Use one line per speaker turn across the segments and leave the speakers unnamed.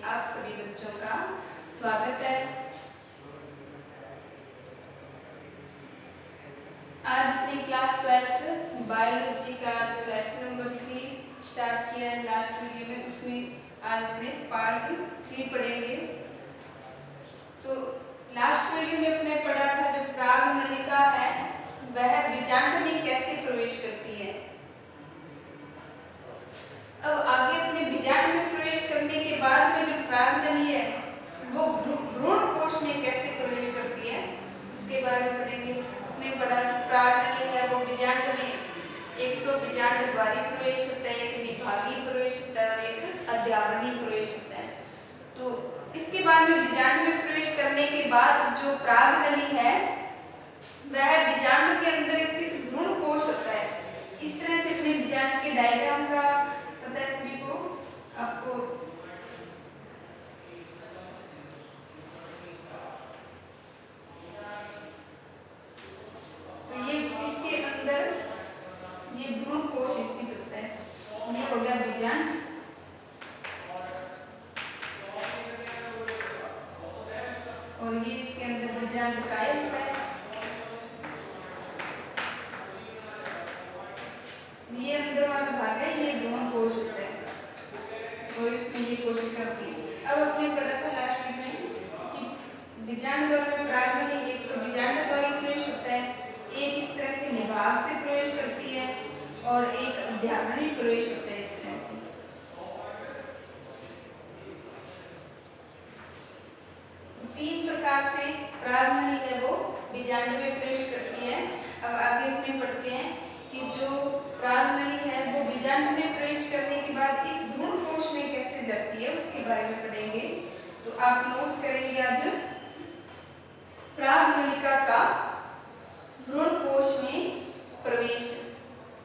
आप सभी बच्चों का स्वागत है। आज अपनी क्लास 12th बायोलॉजी का जो लेसन नंबर 3 स्टार्ट किया है लास्ट वीडियो में, उसमें आज अपने पार्ट 3 पढ़ेंगे। तो लास्ट वीडियो में अपने पढ़ा था जो प्रागनलिका है वह बीजांड में कैसे प्रवेश करती है। अब आगे अपने बीजांड में प्रवेश करने के बाद में जो प्रागनली है वो भ्रूण कोश में कैसे प्रवेश करती है उसके बारे में पढ़ेंगे। अपने पढ़ा प्रागनली है वो बीजांड में एक तो बीजांड द्वारी प्रवेश होता है, एक निभागीय प्रवेश होता है और एक अध्यावरणीय प्रवेश होता है। तो इसके बाद में बीजांड में प्रवेश करने के बाद जो प्रागनली है वह बीजांड के अंदर स्थित भ्रूण कोश होता है। इस तरह से अपने बीजांड के डायग्राम का पता है सभी को आपको। तो ये इसके अंदर ये भ्रूण कोश स्थित होता है। ये हो गया बीजांड और ये इसके अंदर बीजांड काय होता है। ये अंदर वाला भाग है ये भ्रूण कोश होता है और इसमें ये कोशिका होती है। अब अपने पढ़ा था लास्ट में कि बीजांड द्वारा प्रागनली एक तो बीजांड द्वारा प्रवेश होता है, एक इस तरह से निभाग से प्रवेश करती है और एक अध्यावरणीय प्रवेश होता है। इस तरह से तीन प्रकार से प्रागनली है वो बीजांड में प्रवेश करती है। अब आगे अपने पढ़ते हैं कि जो प्रागनली है वो बीजांड में प्रवेश करने के बाद इस भ्रूण कोश में कैसे जाती है उसके बारे में पढ़ेंगे। तो आप नोट करेंगे आज प्रागनलिका का भ्रूण कोश में प्रवेश।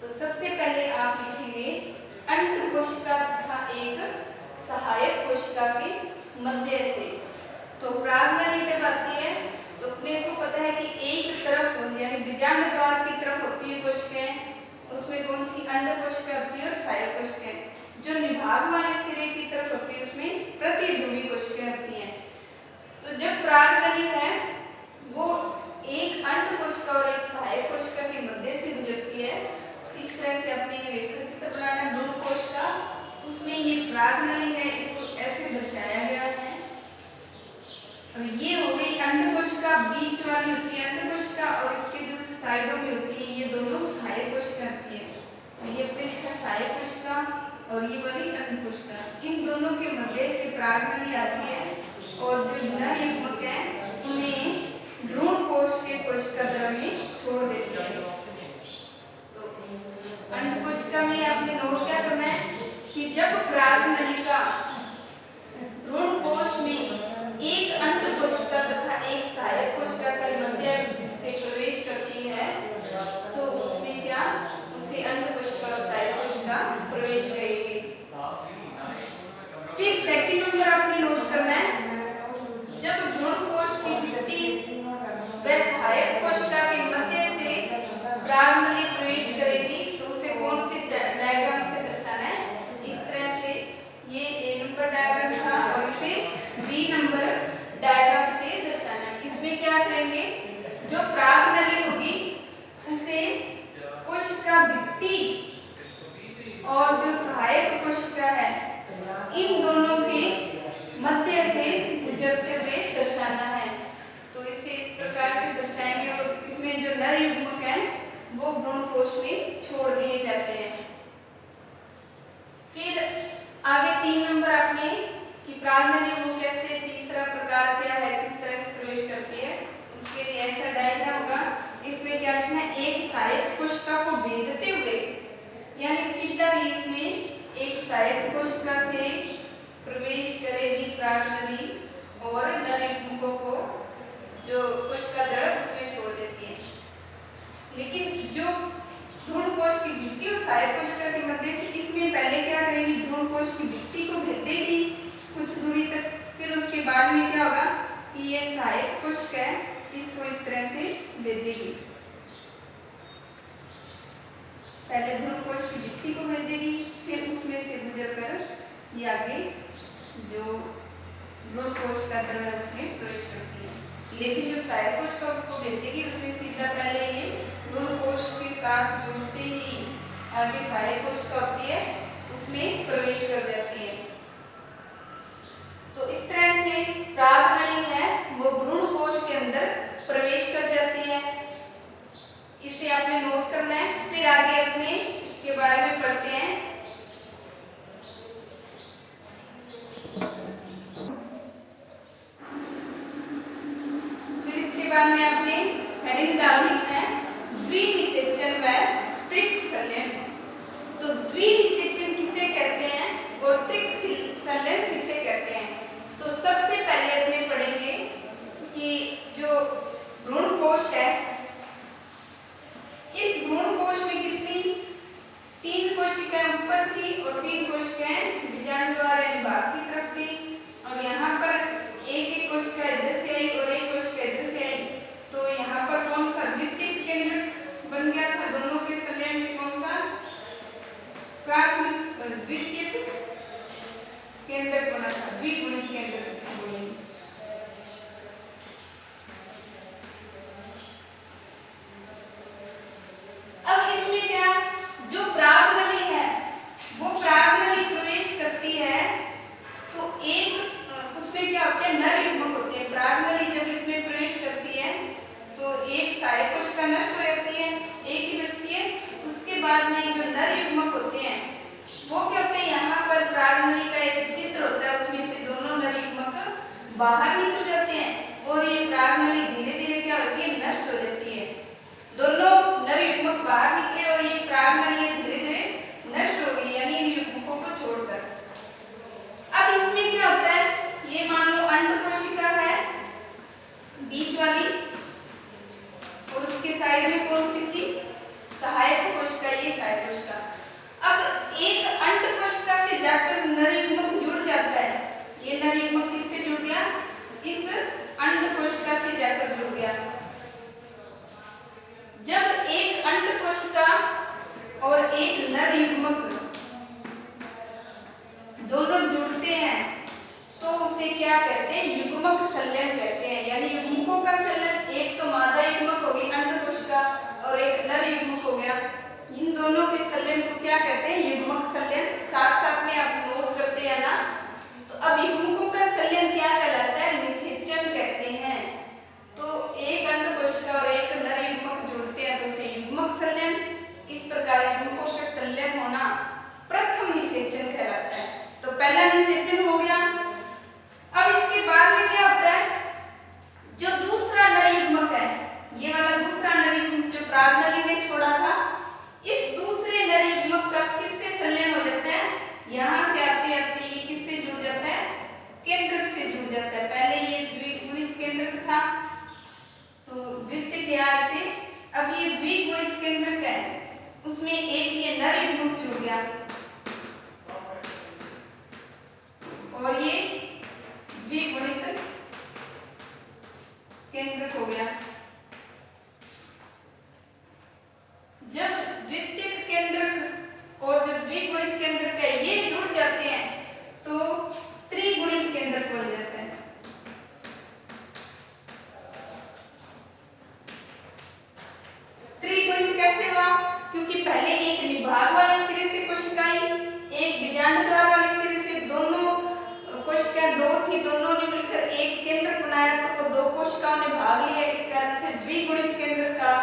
तो सबसे पहले आप लिखेंगे अंड कोशिका तथा एक सहायक कोशिका के मध्य से। तो प्रागनली जब आती है तो अपने को पता है कि एक तरफ यानी बीजांड द्वार की तरफ होती है कोशिकाएं, उसमें कौन सी अंड कोशिका होती है और सहायक कोशिकाएं। जो निभाग वाले सिरे की तरफ होती है उसमें प्रतिध्रुवी कोशिकाएं होती हैं। तो जब प्रागनली है वो एक अंड कोशिका और एक सहायक कोशिका के मध्य से गुजरती है। इस तरह से अपने रेखा चित्र बनाना भ्रूण कोश का, उसमें ये प्रागनली है, इसको ऐसे दर्शाया गया है। ये हो गई अंड कोशिका, बीच वाली होती है अंड कोशिका और इसके जो साइडों में होती है ये दोनों सहायक कोशिका होती है। तो ये अपने सहायक कोशिका और ये वाली अंड कोशिका, इन दोनों के मध्य से प्रागनली आती है और जो नर युग्मक है उन्हें भ्रूण कोश के कोशिका द्रव्य में छोड़ देती है। तो अंड कोशिका में आपने नोट क्या करना है कि जब प्रागनलिका भ्रूण कोश में एक अंड कोशिका तथा एक सहायक कोशिका के मध्य से प्रवेश करती है तो उसमें क्या उसे अंड कोशिका और सहायक कोशिका प्रवेश करेगी। फिर सेकंड नंबर आपने नोट करना है जब भ्रूण कोश की भित्ति व सहायक कोशिका के मध्य से प्रागनली प्रवेश करेगी तो उसे कौन से डायग्राम से दर्शाना है। इस तरह से ये ए नंबर डायग्राम था और इसे बी नंबर डायग्राम से दर्शाना है। इसमें क्या करेंगे जो प्रागनली होगी उसे कोशिका भित्ति और जो सहायक कोशिका है इन दोनों के मध्य से गुजरते हुए दर्शाना है। तो इसे इस प्रकार से दर्शाएंगे और इसमें जो नर युग्मक है वो भ्रूण कोश में छोड़ दिए जाते हैं। फिर आगे 3 नंबर आपने कि प्रागनली वो कैसे तीसरा प्रकार क्या है किस तरह से प्रवेश करती है उसके लिए ऐसा डायग्राम होगा। इसमें क्या लिखना है एक सहायक कोशिका को भेदते हुए यानी सीधा ही इसमें एक सहायक कोशिका से प्रवेश करेगी प्रागनली और नर युग्मकों को जो कोशिका द्रव्य उसमें छोड़ देती है। लेकिन जो भ्रूण कोश की भित्ति और सहायक कोशिका के मध्य से इसमें पहले क्या करेगी भ्रूण कोश की भित्ति को भेदेगी कुछ दूरी तक, फिर उसके बाद में क्या होगा कि ये सहायक कोशिका है इसको इस तरह से भेदेगी। पहले भ्रूण कोश की भित्ति को भेदेगी फिर उसमें से गुजरकर ये आगे जो भ्रूण कोशिका द्रव्य उसमें प्रवेश करती है। लेकिन जो सहायक कोशिका को भेजेगी उसमें सीधा पहले ये भ्रूण कोश के साथ जुड़ते ही आगे सहायक कोशिका होती है उसमें प्रवेश कर जाती है। तो इस तरह से प्रागनली है वो भ्रूण कोश के अंदर प्रवेश कर जाती है। इसे आपने नोट करना है, फिर आगे अपने इसके बारे में पढ़ते हैं। फिर इसके बाद में आपने हेडिंग डालनी है द्विनिषेचन व त्रिक संलयन। तो द्विनिषेचन किसे कहते हैं और त्रिक संलयन किसे कहते हैं? तो सबसे पहले अपने पढ़ेंगे कि जो भ्रूण कोश है, इस भ्रूण कोश में कितनी 3 कोशिकाएं ऊपर थी और 3 कोशिकाएं बीजाणु द्वारा भाग की तरफ थी। और यहाँ पर एक कोशिका इधर से आई और एक कोशिका इधर से आई। तो यहाँ पर कौन सा द्वितीयक केंद्र बन गया था? दोनों के संलयन से कौन सा प्राथमिक द्वितीयक केंद्र बना था? द्विगुणित केंद्र बोलेंगे। अब इसमें क्या, जो प्रागनली है वो प्रागनली प्रवेश करती है तो एक उसमें क्या होते हैं, नर युग्मक होते हैं। प्रागनली जब इसमें प्रवेश करती है तो एक सहायक कोशिका नष्ट हो जाती है, एक ही बचती है। उसके बाद में जो नर युग्मक होते हैं वो क्या होते हैं, यहाँ पर प्रागनली का एक छिद्र होता है, उसमें से दोनों नर युग्मक बाहर निकल जाते हैं और ये प्रागनली धीरे धीरे क्या होती है, नष्ट हो जाती है। दोनों नर युग्मक बाहर निकले और ये प्रागनली धीरे धीरे नष्ट हो गई, यानी इन युग्मकों को छोड़कर। अब इसमें क्या होता है, ये मान लो अंड कोशिका है बीच वाली और उसके साइड में कौन सी थी, सहायक कोशिका, ये सहायक कोशिका। अब एक अंड कोशिका से जाकर नर युग्मक जुड़ जाता है। ये नर युग्मक किससे जुड़ गया, इस अंड कोशिका से जाकर जुड़ गया। जब एक अंड कोशिका और एक नर युग्मक दोनों जुड़ते हैं तो उसे क्या कहते हैं, युग्मक संलयन कहते हैं। यानी युग्मकों का संलयन, एक तो मादा युग्मक हो गई अंड कोशिका और एक नर युग्मक हो गया, इन दोनों के संलयन को क्या कहते हैं, युग्मक संलयन। साथ साथ में आप नोट करते हैं ना। तो अब युग्मकों का संलयन क्या कहलाता है, निषेचन कहते हैं। तो एक अंड कोशिका और एक नर युग्मक जुड़ते हैं तो उसे युग्मक संलयन। इस प्रकार युग्मकों का संलयन होना प्रथम निषेचन कहलाता है। तो पहला निषेचन हो गया। अब इसके बाद में क्या होता है, जो दूसरा नर युग्मक है, ये वाला दूसरा नर युग्मक जो प्रागनली ने छोड़ा था, इस दूसरे नर युग्मक का किससे संलयन हो जाता है, यहाँ से आते आते ये किससे जुड़ जाता है, केंद्रक से जुड़ जाता है। पहले ये द्विगुणित केंद्रक था तो द्वितीयक यहाँ से, अब ये द्विगुणित केंद्रक है, उसमें एक ये नर युग्मक जुड़ गया और ये द्विगुणित केंद्रक हो गया। जब द्वितीयक केंद्रक और जो द्विगुणित केंद्रक है ये जुड़ जाते हैं तो त्रिगुणित केंद्रक बन जाता है। त्रिगुणित कैसे हुआ, क्योंकि पहले एक निभाग वाले सिरे से कोशिकाएं, एक बीजांडद्वार वाले सिरे से, दोनों कोशिकाएं दो थी, दोनों ने मिलकर एक केंद्र बनाया तो वो दो कोशिकाओं ने भाग लिया, इस कारण से द्विगुणित केंद्र का।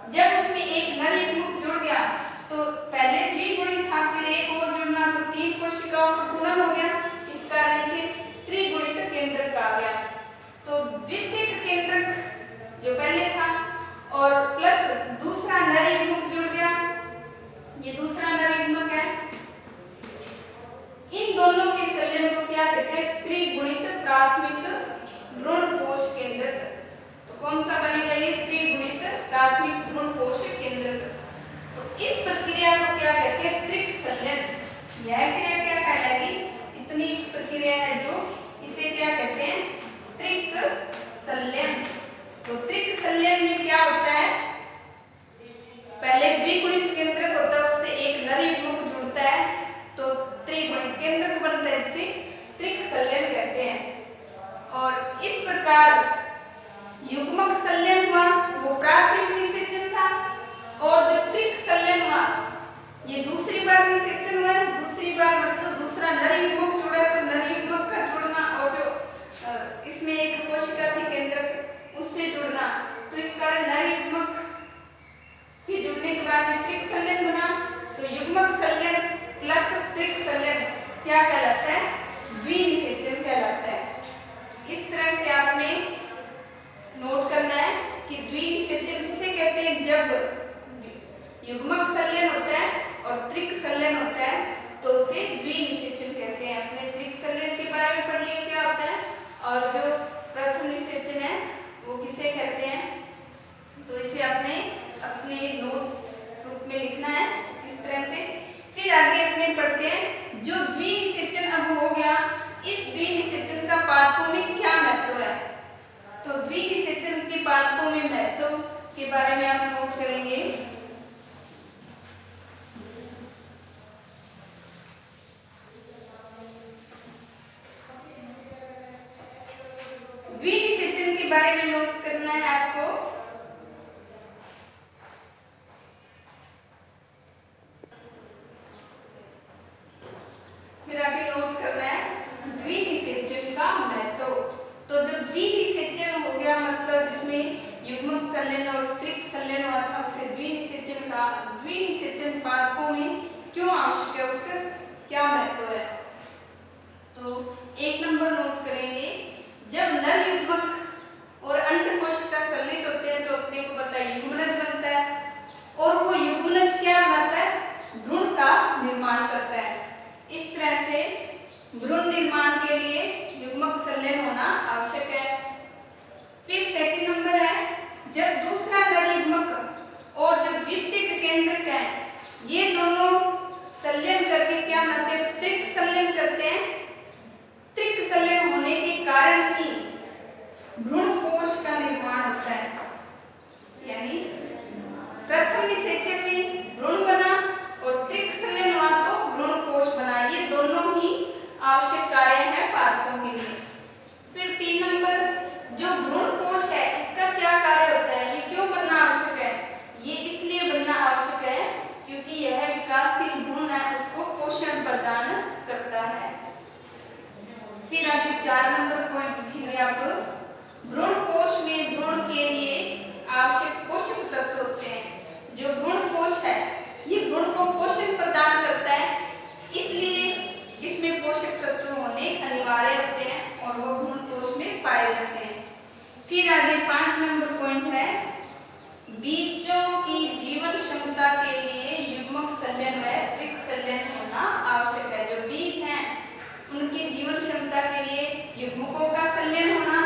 जब उसमें एक नर युग्मक जुड़ गया तो पहले द्विगुणित था, फिर एक और जुड़ना तो 3 कोशिकाओं का गुणन हो गया, इस कारण इसे त्रिगुणित केंद्रक कहा गया। तो द्वितीयक केंद्रक जो पहले था और प्लस दूसरा नर युग्मक जुड़ गया, ये दूसरा नर युग्मक है, इन दोनों के संलयन को क्या कहते हैं, त्रिगुणित प्राथमिक भ्रूण कोश केंद्रक। तो कौन सा बनेगा ये, त्रिगुणित प्राथमिक भ्रूण कोश केंद्रक। तो इस प्रक्रिया को क्या कहते हैं, त्रिक संलयन। यह क्रिया क्या कहलाएगी, इतनी प्रक्रिया है जो इसे क्या कहते हैं, त्रिक संलयन। तो त्रिक संलयन में क्या होता है, पहले द्विगुणित केंद्रक होता है, उससे एक नर युग्मक जुड़ता है तो त्रिगुणित केंद्रक बनता है, जिसे त्रिक संलयन कहते हैं। बार निषेचन हुआ, दूसरी बार मतलब दूसरा नर युग्मक जुड़ा तो नर युग्मक का जुड़ना और जो इसमें एक कोशिका थी केंद्रक उससे जुड़ना, तो इस कारण नर युग्मक के जुड़ने के बाद में त्रिक संलयन बना, तो युग्मक संलयन प्लस त्रिक संलयन क्या कहलाता है? द्विनिषेचन कहलाता है। इस तरह से आपने नोट करना है कि द्विनिषेचन किसे कहते हैं? जब युग्मक संलयन होता है और त्रिक संलयन होता है तो उसे द्विनिषेचन कहते हैं। अपने त्रिक संलयन के बारे में पढ़ लिया क्या होता है, और जो प्रथम निषेचन है वो किसे कहते हैं, तो इसे आपने अपने नोट्स रूप में लिखना है इस तरह से। फिर आगे अपने पढ़ते हैं जो द्विनिषेचन अब हो गया, इस द्विनिषेचन का पादपों में क्या महत्व है, तो द्विनिषेचन के पादपों में महत्व के बारे में आप नोट करेंगे। द्विनिषेचन के बारे में नोट करना है आपको। फिर आगे नोट करना है द्विनिषेचन का महत्व। तो जो द्विनिषेचन हो गया मतलब जिसमें युग्मक संलयन और त्रिक संलयन हुआ था उसे द्विनिषेचन का, द्विनिषेचन पादपों में क्यों आवश्यक है, उसका क्या महत्व है। तो एक नंबर नोट करेंगे, जब नर युग्मक और अंडकोशिका संलित होते हैं तो अपने को पता है युग्मनज बनता है, और वो युग्मनज क्या बनाता है? भ्रूण का निर्माण करता है। इस तरह से भ्रूण निर्माण के लिए युग्मक संलयन होना आवश्यक है। फिर सेकंड नंबर है, जब दूसरा नर युग्मक और जो द्वितीयक केंद्रक है ये दोनों संलयन करके क्या बनाते हैं? त्रिक संलयन करते हैं। त्रिक संलयन होने के कारण ही भ्रूण कोश का निर्माण होता है, यानी प्रथम निषेचन में भ्रूण बना और त्रिक संलयन हुआ तो भ्रूण कोश बना। ये दोनों ही आवश्यक कार्य हैं पादपों के लिए। फिर 3 नंबर, जो भ्रूण कोश है इसका क्या कार्य होता है, ये क्यों बनना आवश्यक है? ये इसलिए बनना आवश्यक है क्योंकि यह विकासशील भ्रूण है उसको पोषण प्रदान करता है। फिर आगे 4 नंबर पॉइंट लिखेंगे आप, भ्रूण कोश में भ्रूण के लिए आवश्यक पोषक तत्व होते हैं। जो भ्रूण कोश है ये भ्रूण को पोषण प्रदान करता है, इसलिए इसमें पोषक तत्व होने अनिवार्य होते हैं और वो भ्रूण कोश में पाए जाते हैं। फिर आगे 5 नंबर पॉइंट है, बीजों की जीवन क्षमता के लिए युग्मक संलयन व त्रिक संलयन होना आवश्यक है। जो बीज हैं उनकी जीवन क्षमता के लिए युग्मकों का संलयन होना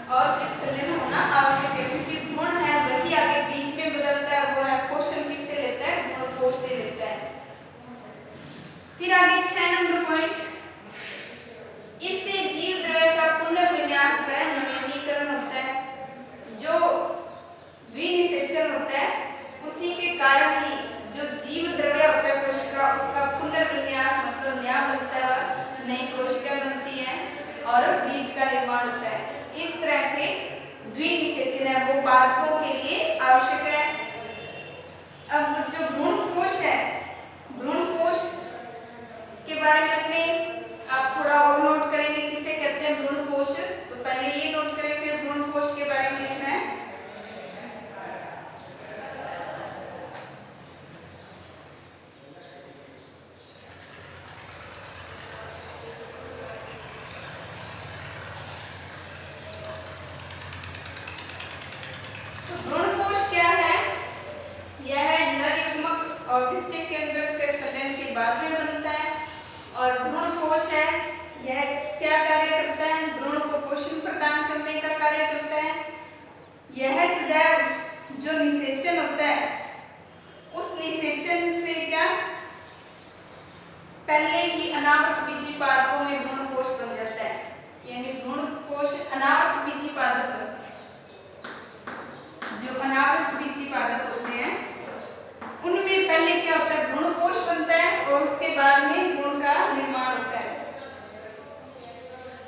और त्रिक संलयन होना आवश्यक है, क्योंकि भ्रूण है वही आगे बीज में बदलता है, वो है पोषण किससे लेता है? भ्रूण कोश से लेता है। फिर आगे 6 नंबर पॉइंट, इससे जीव द्रव्य का पुनर्विन्यास व नवीनीकरण होता है। जो द्विनिषेचन होता है उसी के कारण ही जो जीव द्रव्य होता है कोशिका उसका पुनर्विन्यास मतलब नया बनता है, नई कोशिका बनती है और बीज का निर्माण होता है। इस तरह से द्विनिषेचन है वो पादपों के लिए आवश्यक है। अब जो भ्रूण कोश है, भ्रूण कोश के बारे में अपने आप थोड़ा और नोट करेंगे, किसे कहते हैं भ्रूण कोश, तो पहले ये नोट करें फिर भ्रूण कोश के बारे में लिखना है। और द्वितीय केंद्रक के संलयन के बाद में बनता है। और भ्रूण कोश है यह क्या कार्य करता है? भ्रूण को पोषण प्रदान करने का कार्य करता है। यह सदैव जो निषेचन होता है उस निषेचन से क्या पहले ही अनावृत बीजी पादपों में भ्रूण कोश बन जाता है, यानी भ्रूण कोश अनावृत बीजी पादप, जो अनावृत बीजी पादप होते हैं उनमें पहले क्या होता है? भ्रूण कोश बनता है और उसके बाद में भ्रूण का निर्माण होता है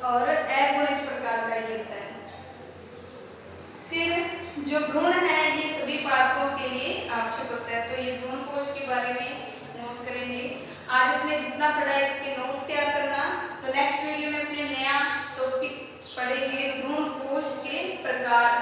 और अगुणित प्रकार का ये होता है। फिर जो भ्रूण है ये सभी पादपों के लिए आवश्यक होता है, तो ये भ्रूण कोश के बारे में नोट करेंगे। आज अपने जितना पढ़ा है इसके नोट्स तैयार करना। तो नेक्स्ट वीडियो में अपने नया टॉपिक पढ़ेंगे भ्रूण कोश के प्रकार।